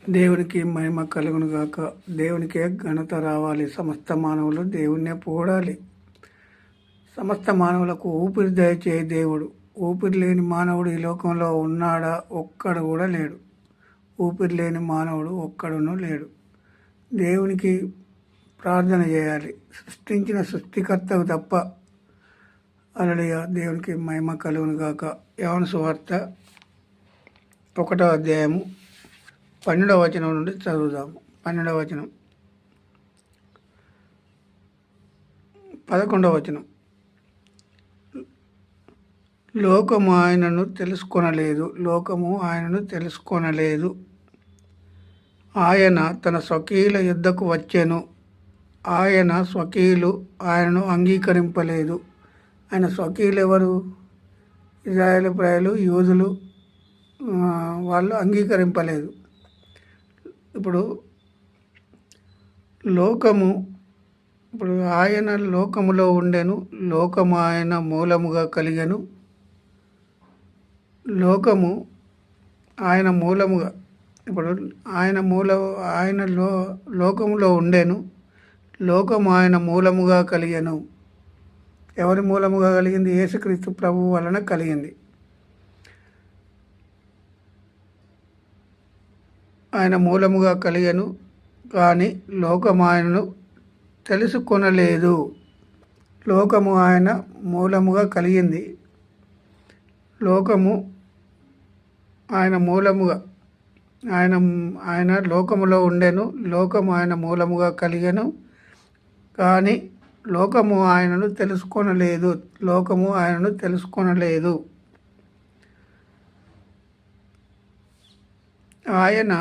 దేవునికి మహిమ కలుగును గాక. దేవునికే ఘనత రావాలి. సమస్త మానవులు దేవుణ్ణే పొగడాలి. సమస్త మానవులకు ఊపిరి దయచే దేవుడు. ఊపిరి లేని మానవుడు ఈ లోకంలో ఉన్నాడా? ఒక్కడు కూడా లేడు. ఊపిరి లేని మానవుడు ఒక్కడును లేడు. దేవునికి ప్రార్థన చేయాలి, సృష్టించిన సృష్టికర్తకు తప్ప. హల్లెలూయా. దేవునికి మహిమ కలుగును గాక. యోహాను సువార్త 1వ అధ్యాయము 12వ వచనం నుండి చదువుదాము. 12వ వచనం, 11వ వచనం. లోకము ఆయనను తెలుసుకొనలేదు. ఆయన తన స్వకీయుల యుద్ధకు వచ్చెను. ఆయన స్వకీయులు ఆయనను అంగీకరింపలేదు. ఆయన స్వకీయులు ఎవరు? ఇశ్రాయేలు ప్రజలు, యూదులు. వాళ్ళు అంగీకరింపలేదు. ఇప్పుడు ఆయన లోకములో ఉండెను, లోకము ఆయన మూలముగా కలిగెను. లోకము ఆయన మూలముగా, ఇప్పుడు ఆయన లోకములో ఉండెను, లోకము ఆయన మూలముగా కలిగెను. ఎవరి మూలముగా కలిగింది? యేసుక్రీస్తు ప్రభువు వలన కలిగింది. ఆయన మూలముగా కలిగెను, కానీ లోకము ఆయనను తెలుసుకొనలేదు. లోకము ఆయన మూలముగా కలిగింది. లోకము ఆయన మూలముగా, ఆయన లోకములో ఉండెను, లోకము ఆయన మూలముగా కలిగెను, కానీ లోకము ఆయనను తెలుసుకొనలేదు. ఆయన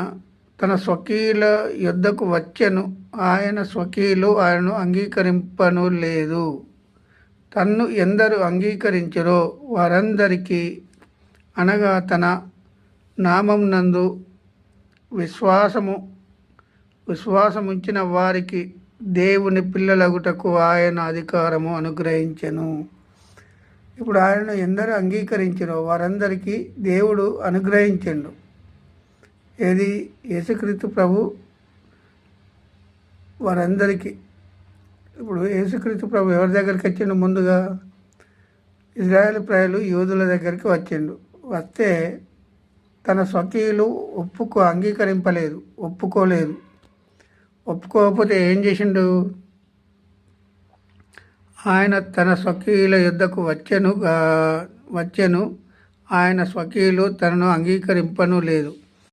తన స్వకీయుల యుద్ధకు వచ్చెను, ఆయన స్వకీయులు ఆయనను అంగీకరింపను లేదు. తన్ను ఎందరు అంగీకరించరో వారందరికీ, అనగా తన నామం నందు విశ్వాసముంచిన వారికి దేవుని పిల్లలగుటకు ఆయన అధికారము అనుగ్రహించెను. ఇప్పుడు ఆయనను ఎందరు అంగీకరించరో వారందరికీ దేవుడు అనుగ్రహించెండు. ఏది? యేసుక్రీస్తు ప్రభు వారందరికీ. ఇప్పుడు యేసుక్రీస్తు ప్రభు ఎవరి దగ్గరికి వచ్చిండు? ముందుగా ఇశ్రాయేలు ప్రజలు, యూదుల దగ్గరికి వచ్చిండు. వస్తే తన స్వకీయులు ఒప్పుకోలేదు. ఒప్పుకోకపోతే ఏం చేసిండు? ఆయన తన స్వకీయుల యుద్ధకు వచ్చెను, ఆయన స్వకీయులు తనను అంగీకరింపను లేదు.